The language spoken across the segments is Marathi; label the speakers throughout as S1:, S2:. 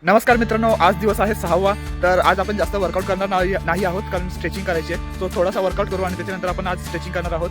S1: नमस्कार मित्रांनो, आज दिवस आहे 6वा. तर आज आपण जास्त वर्कआउट करणार नाही आहोत, कारण स्ट्रेचिंग करायची आहे. तो थोडासा वर्कआउट करू आणि त्याच्यानंतर आपण आज स्ट्रेचिंग करणार आहोत.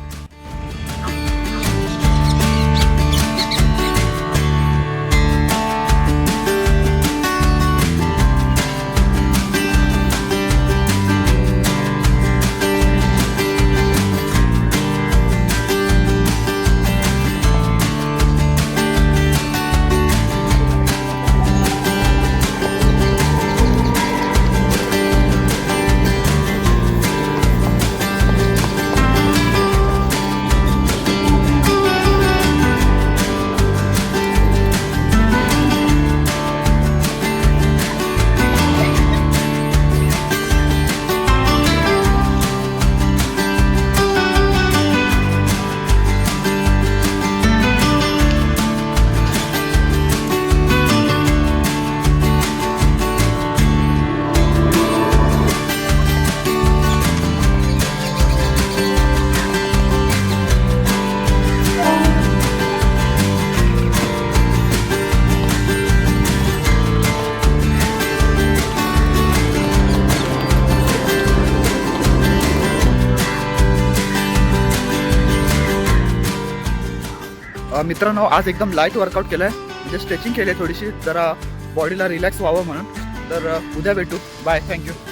S1: मित्रांनो, आज एकदम लाईट वर्कआउट केलं आहे, म्हणजे स्ट्रेचिंग केली आहे थोडीशी, जरा बॉडीला रिलॅक्स व्हावं म्हणून. तर उद्या भेटू. Bye, thank you.